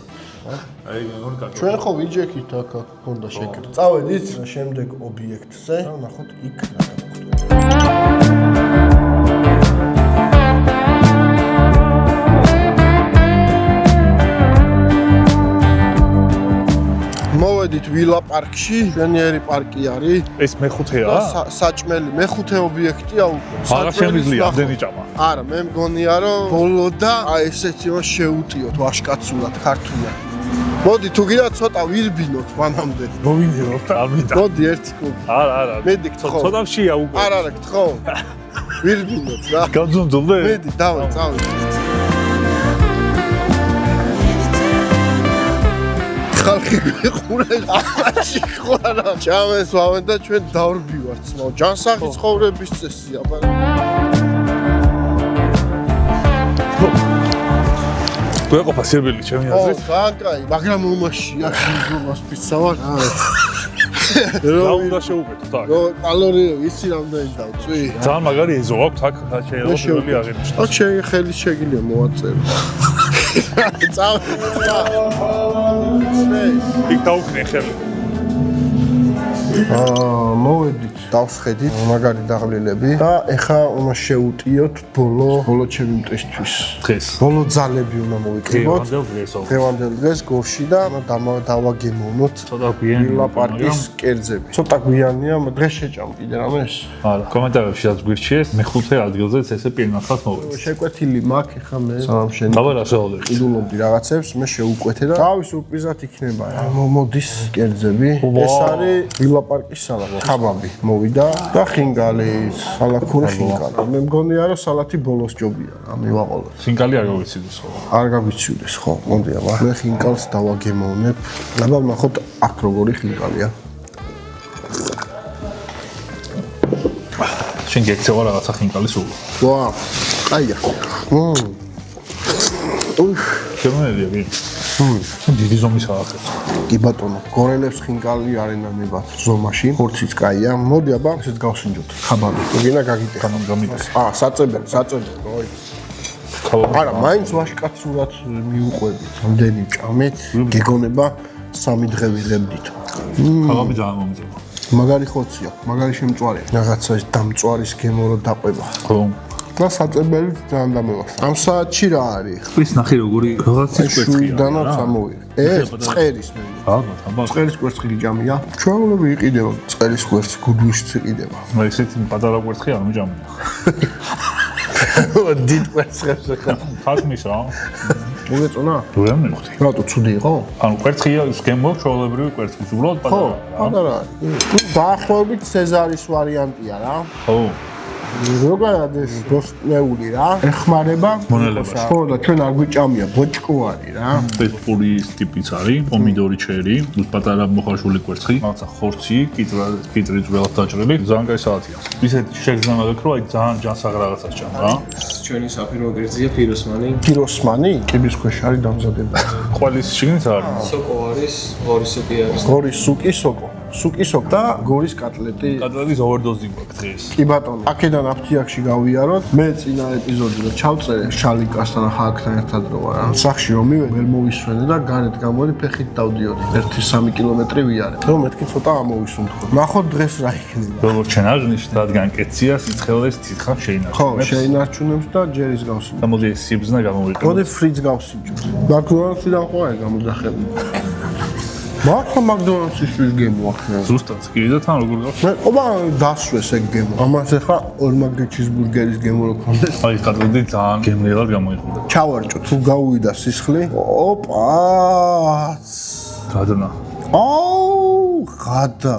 აი როგორ გაკეთებ? ჩვენ ხო ვიჯექით აქ ქონდა შეკრება. წავედით შემდეგ ობიექტზე და ნახოთ იქ რა გაგვხდება. მოვედით ვილა პარკში, შვენიერი პარკი არის. ეს მეხუთეა? და საჭმელი მეხუთე ობიექტია უკვე. აღარ შემიძლია ამდენი ჭამა. არა, მე მგონია რომ ბოლო და აი ესეთი რომ შეუტიოთ ვაშკაცულად ქართულად. მოდი თუ გინდა ცოტა ვირბინოთ მანამდე. მოვინდიროთ და არ მინდა. მოდი ერთი კლუბი. არა. მედი გთხოვ. ცოტა მშია უკვე. არა, გთხოვ. ვირბინოთ რა. გამძუნდობდე? მედი დავე, წავე. ხალხი გიყურებს ახალში ხوارა. ჭამეს ვავენ და ჩვენ დავრბივართ ძმაო. ჯანსაღი ცხოვრების წესია, მაგრამ გვეყოფა სირბილი ჩემი აზრით. ძალიან კაი, მაგრამ უმაშია გულობას პიცავარ. რა უნდა შეუკეთოთ აქ? რო კალორიები ისი რამდენი დავწვი? ძალიან მაგარი ეზო აქვს აქ შეიძლება აღინიშნოს. აქ ხელი შეგიძლია მოვაწერო. წავე. იქ დაუქნე ხელი. მოვედით, დავსხედით მაგარი დაღლილები და ეხა უნდა შევუტიოთ ბოლო ჩემი მტისთვის. დღეს. ბოლო ძალები უნდა მოვიკრიბოთ. დღესო. დღევანდელ დღეს გორში და დავაგემოვნოთ ცოტა გვიანი ვილა პარკის კერძები. ცოტა გვიანია, დღეს შეჭამ კიდე რამეს. არა, კომენტარებში რაც გვირჩიეს, მეხუთე ადგილზეც ესე პირნახავთ მოვეც. შეკვეთილი მაქვს ეხა მე სანამ შენ დაბა რა შეავლებ. ყიდულობდი რაღაცებს, მე შევუკვეთე და თავის სურპრიზად იქნება რა. მოდის კერძები. ეს არის ვილა პარკის სალატი. ხაბაბი მოვიდა და ხინგალი, სალათური ხინგალი. მე მგონია რომ სალათი ბოლოს ჯობია რა, მივაყოლოთ. ხინგალი არ გავიცილდეს ხო? არ გაგვიცივდეს ხო? მოდი აბა. მე ხინგალს დავაგემოვნებ. აბა ნახოთ აქ როგორი ხინგალია. შენ გექცევა რაღაცა ხინგალის უღო. ვა, აია. შემოედია ვინ? დიდი ზომის ახალს. კი ბატონო, გორელებს ხინგალი არენანებათ ზომაში. ხორციც კაია. მოდი აბა, ესეც გავსინჯოთ. ხაბაბი. გინა გაგიტეხ. გამომგამიტეს. საწებელი. ოი. არა, მაინც ვაშკაცურად მიუყვებით. ამდენი ჭამეთ, გეგონება 3 დღე ვიღებდით. ხაბაბი ძალიან მომძება. მაგარი ხორცია, მაგარი შემწვარია. რაღაცა ის დამწვარის გემო რო დაყვება. ხო. და საწებელი ძალიან დამევასა. ამ საათში რა არის? ის ნახე როგორი რაღაცის კვერცხია. დანაც ამოვიღე. ეს წყერის მე. ალბათ. წყერის კვერცხი ჯამია. ჩვეულებრივ იყიდება წყერის კვერცხი, გუდვიშიც იყიდება. მე ესეთი პატარა კვერცხი არ მიჯამია. დიდ კვერცხებს ხა. ხათმის რა. მოგეწონა? რა მივხვდი. რატო ცუდი იყო? ანუ კვერცხია ის გემო ჩვეულებრივი კვერცხი, უბრალოდ ხო, პატარა. პატარა არის. დაახლოებით სეზარის ვარიანტია რა. ხო. ზოგადად ეს ბოსტნეული რა. ეხმარება მონელებას. ხო და ჩვენ არ გვიჭამია ბოჭკოვარი რა. ეს პურის ტიპიც არის, პომიდორი, ჩერი, პატარა მოხარშული კვერცხი, რაღაცა ხორცი, კიტრი ძველად დაჭრილი, ძალიან კაი სალათია. ისეთი შეგრძნა მაგაქ რომ აი ძალიან ჯანსაღ რაღაცას ჭამ რა. ჩვენი საფირმო კერძია ფიროსმანი. ფიროსმანი? კიბის ქვეშ არის დამზადებული. ყველის შიგნით არის. სოკო არის, ღორის სოკი არის. გორის სუკი სოკო. სუკისოკ და გორის კატლეტი. კატლეტის ოვერდოზი გვაქვს დღეს. კი ბატონო, აქედან აფთიაქში გავიაროთ. მე წინა ეპიზოდი რომ ჩავწერე შალიკასთან ხალხთან ერთად რო ვარ. ან სახში რომ მივედი, ვერ მოვისვენე და გარეთ გამოვედი, ფეხით დავდიოდი. 1-3 კილომეტრი ვიარე. რომ მეთქი ცოტა ამოვისუნთქო. ნახოთ დღეს რა იქნება. როგორც ჩვენ აღნიშნეთ, რადგან კეცია სიცხელეს თითქოს შეინარჩუნებს. ხო, შეინარჩუნებს და ჯერის გავსინჯო. და მოდი ეს სიბზნა გამოვიყენოთ. მოდი ფრიც გავსინჯო. მაკდონალდსიდან ხო არ გამოძახები. მართლა მაკდონალდსისთვის გემოახლა. ზუსტად კი და თან როგორ გავს? მე ყობა დასვეს ეგ გემო. ამას ახლა ორმაგდე ჩიზბურგერის გემო რო ქონდეს. აი კატლეტი ძალიან გემრიელად გამოიყურა. ჩავარჭო თუ გაუვიდა სისხლი. ოპა! გადანა. აუ, გადა.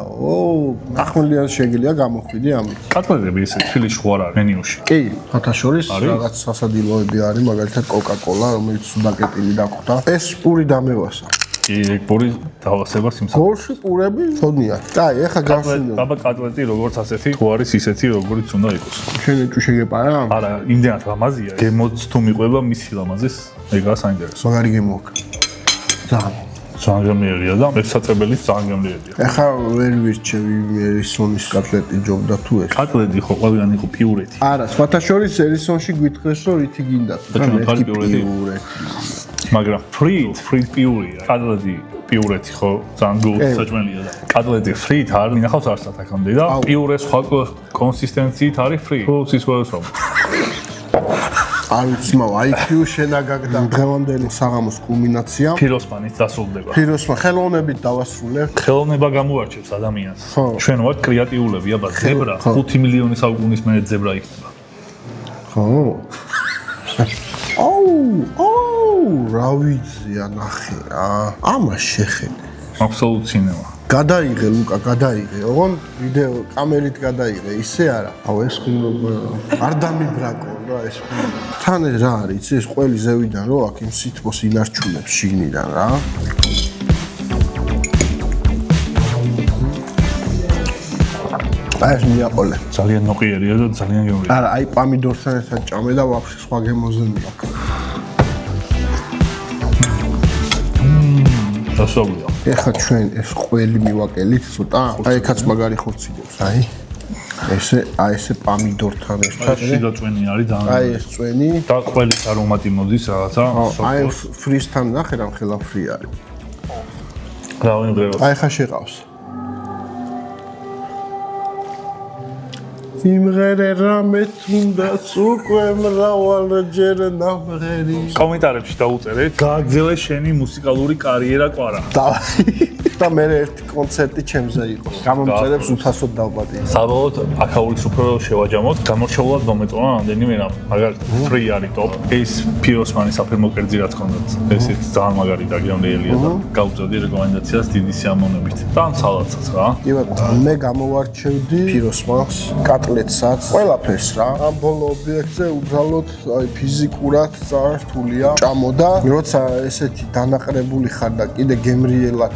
ახმლიან შეგიძლია გამოხვიდი ამით. კატლეტები ესე თბილისში ხო არ არის მენიუში. კი, ფათაშორის რაღაც სასადილოები არის, მაგალითად კოკა-კოლა, რომელიც სუდაკეტილი დახვდა. ეს პური დამევასა. კი, პური დავასებას იმსა. გორში პურები ცოდნია. აი, ეხა გავსინჯო. აბა კატლეტი როგორც ასეთი, ხო არის ისეთი, როგორიც უნდა იყოს. შენ ეჭუ შეგეპარა? არა, იმდენად ლამაზია. გემოც თუ მიყვება მისი ლამაზის, ეგაა საინტერესო. მაგარი გემო აქვს. ძალიან. ძალიან გემრიელია და მესაწებელიც ძალიან გემრიელია. ეხა ვერ ვირჩევი ერისონის კატლეტი ჯობდა თუ ეს. კატლეტი ხო ყველგან იყო პიურეთი. არა, სხვათა შორის ერისონში გვითხრეს რომ რითი გინდათ. მართალი პიურეთი. მაგრამ ფრით პიურია. კატლეტი პიურეთი ხო ძალიან საჭმელია და კატლეტი ფრით არ მინახავს არსად აქამდე და პიურე სხვა კონსისტენციით არის ფრი. თუ სისხლს რომ არ ვიცი, IQ შენაგაგდა დღევანდელი საღამოს კულმინაცია. ფიროსმანით დასრულდება. ფიროსმა ხელოვნებით დავასრულებ. ხელოვნება გამოარჩევს ადამიანს. ხო. ჩვენ ვართ კრეატიულები, აბა ზებრა 5 მილიონი საუკუნის მერე ზებრა იქნება. ხო. აუ, რა ვიცია ნახე რა. ამას შეხედე. აბსოლუტ სინემა. გადაიღე ლუკა, გადაიღე. ოღონ ვიდეო კამერით გადაიღე, ისე არა. აუ ეს ხუმრობა არ დამიბრაკო რა ეს ხუმრობა. თან რა არის, ეს ყველი ზევიდან რო აქ იმ სითბოს ინარჩუნებს შიგნიდან რა. აი ეს მიაყოლე. ძალიან ნოყიერია და ძალიან გემრიელია. არა, აი პამიდორთან ერთად ჭამე და ვაფშე სხვა გემოზე მიაქვს. დასავლია. ეხლა ჩვენ ეს ყველი მივაკელით ცოტა. აი ეხაც მაგარი ხორციდებს, აი. ესე პამიდორთან ერთად. შიდა წვენი არის ძალიან. აი ეს წვენი და ყველის არომატი მოდის რაღაცა. აი ფრისთან ნახე რა ხელა ფრი არის. რა ვინდრება. აი ხა შეყავს. იმღერე რამე თუნდაც უკვე მრავალჯერ ნამღერი. კომენტარებში დაუწერეთ, გააგზავნე შენი მუსიკალური კარიერა კვარა. და მე ერთი კონცერტი ჩემზე იყოს. გამომწერებს უთასოდ დავპატიე. საბოლოოდ აქაურის უფრო შევაჯამოთ, გამორჩეულად მომეწონა რამდენიმე რამ. მაგალითად, ფრი არის ტოპ. ეს ფიროსმანის საფერმო კერძი რაც ხონდათ. ესეც ძალიან მაგარი და გემრიელია და გავუწევდი რეკომენდაციას დიდი სიამოვნებით. და სალათსაც რა. კი ბატონო, მე გამოვარჩევდი ფიროსმანს, კატლეტსაც, ყველაფერს რა. ამ ბოლო ობიექტზე უბრალოდ აი ფიზიკურად ძალიან რთულია. ჭამოდა, როცა ესეთი დანაყრებული ხარ და კიდე გემრიელად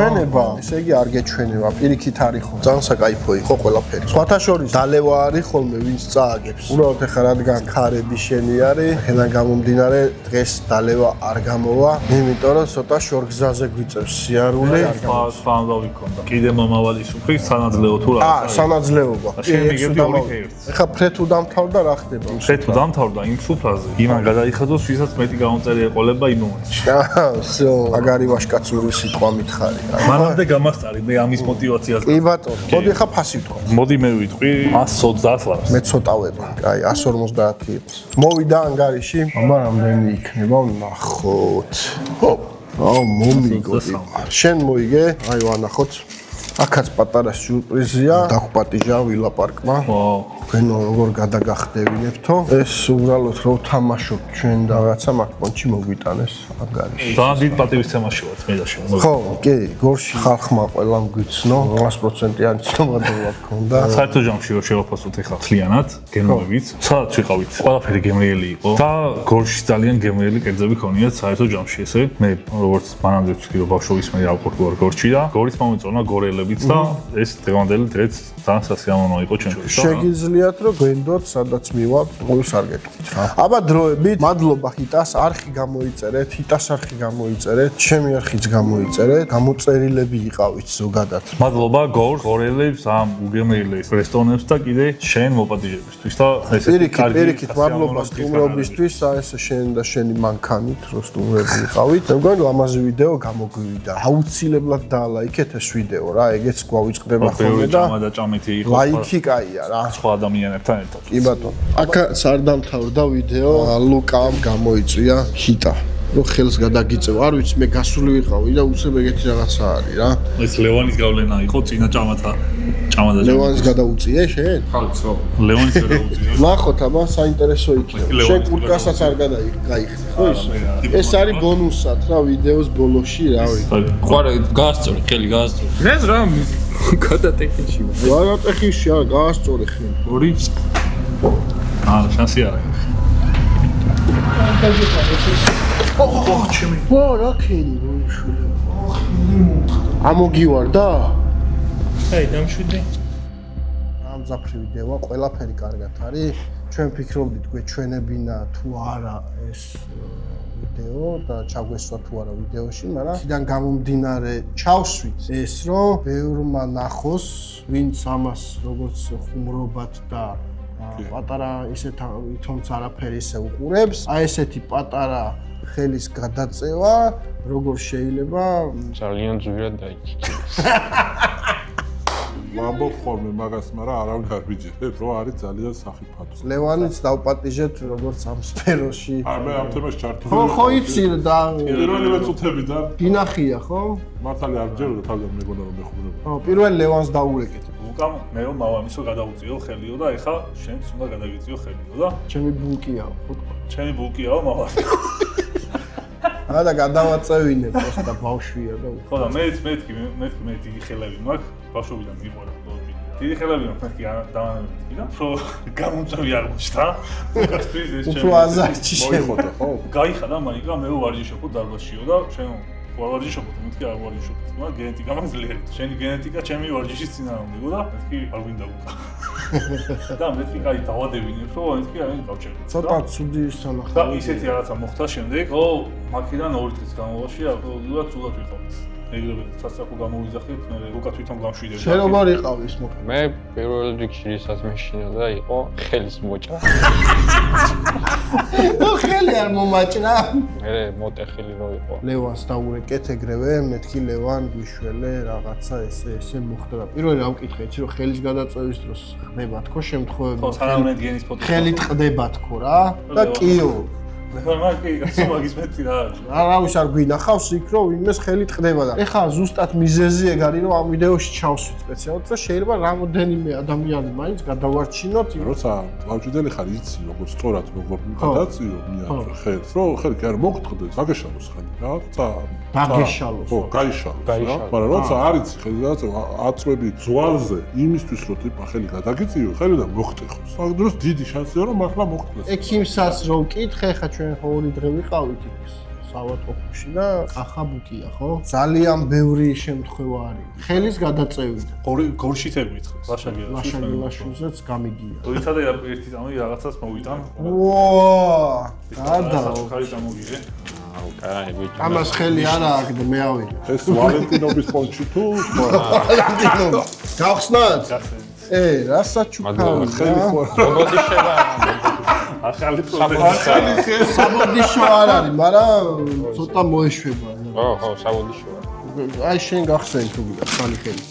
გეჩვენება, ესე იგი არ გეჩვენება, პირიქით არის ხო. ძალიან საკაიფო იყო ყველაფერი. სხვათა შორის დალევა არის ხოლმე, ვინც წააგებს. უბრალოდ ეხლა რადგან ქარები შენი არის, ხელან გამომდინარე დღეს დალევა არ გამოვა, იმიტომ რომ ცოტა შორგზაზე გვიწევს სიარული. სპანდა ვიქონდა. კიდე მომავალი სუფრი სანაძლეო თუ რა. სანაძლეობა. შენ მიგებდი ორი ფერს. ეხლა ფრეთუ დამთავრდა რა ხდება? ფრეთუ დამთავრდა იმ სუფრაზე. იმან გადაიხადოს, ვისაც მეტი გამომწერი ეყოლება იმ მომენტში. всё, აგარი ვაშკაცური სიტყვა მითხარი. მანამდე გამასწარი მე ამის мотиваციას. კი ბატონო, მოდი ახლა ფასი ვთქვა. მოდი მე ვიტყვი 120 ლარს. მე ცოტავება. აი 150 იყოს. მოვიდა ანგარიში. აბა რამდენი იქნება? ნახოთ. ჰოპ. აუ მომიგოდი. შენ მოიგე? აი ვანახოთ. აქაც პატარა სიურპრიზია. დაგვპატიჟა ვილაპარკმა. ვაუ. თქვენო როგორ გადაგახდევინებთო? ეს უბრალოდ რო თამაშობ ჩვენ და რაღაცა მაგ პონჩი მოგვიტანეს ანგარიში. ძალიან დიდ პატივისცემაში ვართ მე და შენ. ხო, კი, გორში ხალხმა ყველამ გვიცნო, 100%-იანი ცნობადობა გქონდა. საერთო ჯამში რო შევაფასოთ ეხლა თლიანად, გემოებით, სადაც ვიყავით, ყველაფერი გემრიელი იყო და გორში ძალიან გემრიელი კერძები ქონიათ საერთო ჯამში ესე. მე როგორც მანამდე ვთქვი, რომ ბავშვობის მე ავყოფი ვარ გორში და გორის მომეწონა გორელები მოხელებით და ეს დღევანდელი დღეც ძალიან სასიამოვნო იყო ჩვენთვის. შეგიძლიათ რომ გვენდოთ სადაც მივარ, ყოველს არ გეკითხით რა. აბა დროებით, მადლობა ჰიტას, არხი გამოიწერეთ, ჰიტას არხი გამოიწერეთ, ჩემი არხიც გამოიწერეთ, გამოწერილები იყავით ზოგადად. მადლობა გორელებს, ამ უგემრიელეს რესტორნებს და კიდე შენ მოპატიჟებისთვის და ეს პირიქით მადლობა სტუმრობისთვის, ეს შენ და შენი მანქანით რო სტუმრები იყავით. მე მგონი ლამაზი ვიდეო გამოგვივიდა. აუცილებლად დაალაიქეთ ეს ვიდეო რა, ეგეც გვავიწყდება ხოლმე და და ჭამეთი იყო. ლაიქი კაია რა. სხვა ადამიანებთან ერთად. კი ბატონო. აქაც არ დამთავრდა ვიდეო, ლუკამ გამოიწვია ჰიტა. რო ხელს გადაგიწევ, არ ვიცი მე გასული ვიყავი და უცებ ეგეთი რაღაცა არის რა. ეს ლევანის გავლენა იყო წინა ჭამათა ლევანის გადაუწიე შენ? ხალხო. ლევანის გადაუწიე. ნახოთ აბა საინტერესო იქნება. შენ კურკასაც არ გაიხდი, ხო ის? ეს არის ბონუსად რა ვიდეოს ბოლოში რა ვიცი. ყარა გაასწორი, ხელი გაასწორი. ეს რა გადატეხიში. გადატეხიში არა, გაასწორე ხელი. ორი შანსი არა. ვა რა ხელი მოიშურე. ამოგივარ და აი დამშვიდე. ამზაფრი ვიდეოა, ყველაფერი კარგად არის. ჩვენ ფიქრობდით გვეჩვენებინა თუ არა ეს ვიდეო და ჩაგვესვა თუ არა ვიდეოში, მაგრამ იქიდან გამომდინარე ჩავსვით ეს რომ ბევრმა ნახოს, ვინც ამას როგორც ხუმრობად და პატარა ისეთ თუმცა არაფერი ისე უყურებს, აი ესეთი პატარა ხელის გადაწევა როგორ შეიძლება ძალიან ძვირად დაიჭირეს. ვამბობ ხოლმე მაგას, მაგრამ არავინ არ ვიჯერებ, რომ არის ძალიან სახიფათო. ლევანიც დავპატიჟეთ როგორც ამ სფეროში. მე ამ თემას ჩართული. ხო იცი და პირველივე წუთებიდან გინახია ხო? მართალი არ ჯეროდა თავიდან მეგონა რომ მეხმურება. ხო, პირველ ლევანს დაურეკეთ. უკამ მე რომ მამამისო გადაუწიო ხელიო და ეხა შენც უნდა გადაგიწიო ხელიო და ჩემი ბულკია ხო? ჩემი ბულკიაო მამამისო. და გადავაწევინე პოსტა ბავშვია და ხო და მე დიდი ხელები მაქვს ბავშვობიდან მიყვარა ლოჯი. დიდი ხელები მაქვს მეთქი დავანებდი და რო გამოწევი აღმოჩნდა. უკაცთვის ეს ჩემი. უფრო აზარჩი მოიხოდა ხო? გაიხადა მაიკა მე ვარჯიშობ დარბაზშიო და შენ ვარჯიშობ მეთქი არ ვარჯიშობ. მაგრამ გენეტიკა მაქვს ძლიერი. შენი გენეტიკა ჩემი ვარჯიშის წინააღმდეგო და მეთქი არ გვინდა უკა. და მეთქი კაი დავადებინებ რომ მეთქი აი გავჩერდი. ცოტა ცუდი სანახავი. და ისეთი რაღაცა მოხდა შემდეგ, ო მაქედან 2 დღის განმავლობაში აბსოლუტურად ცუდად ვიყავით. ეგრევე სასწრაფო გამოვიზახეთ, მე უკა თვითონ გამშვიდები. შენ როგორ იყავი ის მოხდა? მე პირველ რიგში ისაც მეშინოდა იყო ხელის მოჭრა. ხელი არ მომაჭრა. მე მოტეხილი რო იყო. ლევანს დაურეკეთ ეგრევე, მეთქი ლევან გიშველე რაღაცა ესე მოხდა. პირველი რა ვკითხე, იცი რომ ხელის გადაწევის დროს ხდება თქო შემთხვევები. ხო, სანამ რენტგენის ფოტო. ხელით ყდება თქო რა და კიო. მე მაგი გასმაგის მეტი რა. არავის არ გვინახავს იქ რომ ვინმეს ხელით ყდება და ეხლა ზუსტად მიზეზი ეგ არის რომ ამ ვიდეოში ჩავსვით სპეციალურად და შეიძლება რამოდენიმე ადამიანი მაინც გადავარჩინოთ როცა ლავჭიდელი ხარ იცი როგორ სწორად როგორ გადაწიო მიაწყო ხელს რომ ხელი კი არ მოგტყდეს გაგეშალოს ხელი რაღაცა გაგეშალოს ხო გაიშალოს მაგრამ როცა არ იცი ხელი გადაწევა აწვევი ძვალზე იმისთვის რომ ტიპა ხელი გადაგიწიო ხელი და მოგტეხოს მაგ დროს დიდი შანსია რომ მართლა მოგტყდეს ექიმსაც რო ვკითხე ხა ჩვენ ორი დღე ვიყავით იქ სავატოფში და კახაბუკია ხო ძალიან ბევრი შემთხვევა არის ხელის გადაწევით გორშიც არ გითხრა ლაშაგილაშვილზეც გამიგია თორეცადე ერთი წამი რაღაცას მოვიტან ვა გადაო ხარი წამოგიღე კაი ბიჭო ამას ხელი არა აქ და მე ავიღე ეს ვალენტინობის პონჩი თუ ვალენტინო გავხსნათ რასაც ჩუქავი ხელი ხო როგორი შევა ახალი საბოდიშო არ არის, მაგრამ ცოტა მოეშვება. ხო, საბოდიშოა. აი შენ გახსენ თუ გინდა ხალი ხელი.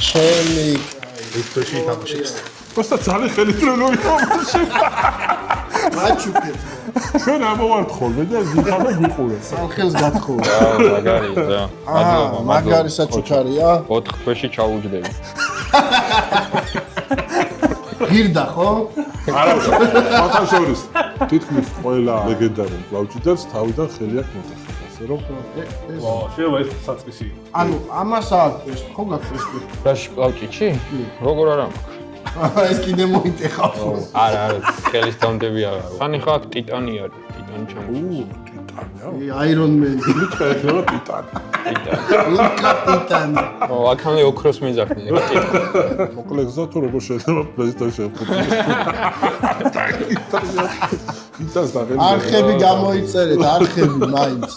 ჩემი ისტორიაში თამაშობს. просто ძალიან ხელი დროი თამაში. მაჩუკეთ. ჩვენ ამოვართ ხოლმე და ვიხავდა ვიყურე. სალხელს გათხოვე. მაგარი და. მაგარი საჩუქარია. 4 თვეში ჩაუჯდები. გირდა ხო? არა, ფოტოშორის. თითქმის ყველა ლეგენდარულ ლავჭიდელს თავიდან ხელი აქვს მოტეხილი. ასე რომ ვა, შეიძლება ეს საწყისი. ანუ ამას აქვს ხო გაქრესკი? რაში პლავჭიჩი? როგორ არა მაქვს? ეს კიდე მოიტეხავს. არა, ხელის დამდები არა. ხანი ხა ტიტანი არის. ტიტანი ჩამოთვლეს. ტიტანი. აირონმენი. მითხრა ეხება ტიტანი. ულკა ტიტანი. ო, აქამდე ოქროს მიძახდნენ. მოკლედ გზა თუ როგორ შეიძლება PlayStation 5. ტიტანს დაგები. არხები გამოიწერეთ, არხები მაინც.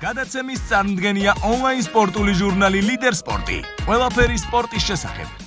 გადაცემის წარმდგენია ონლაინ სპორტული ჟურნალი ლიდერ სპორტი. ყველაფერი სპორტის შესახებ.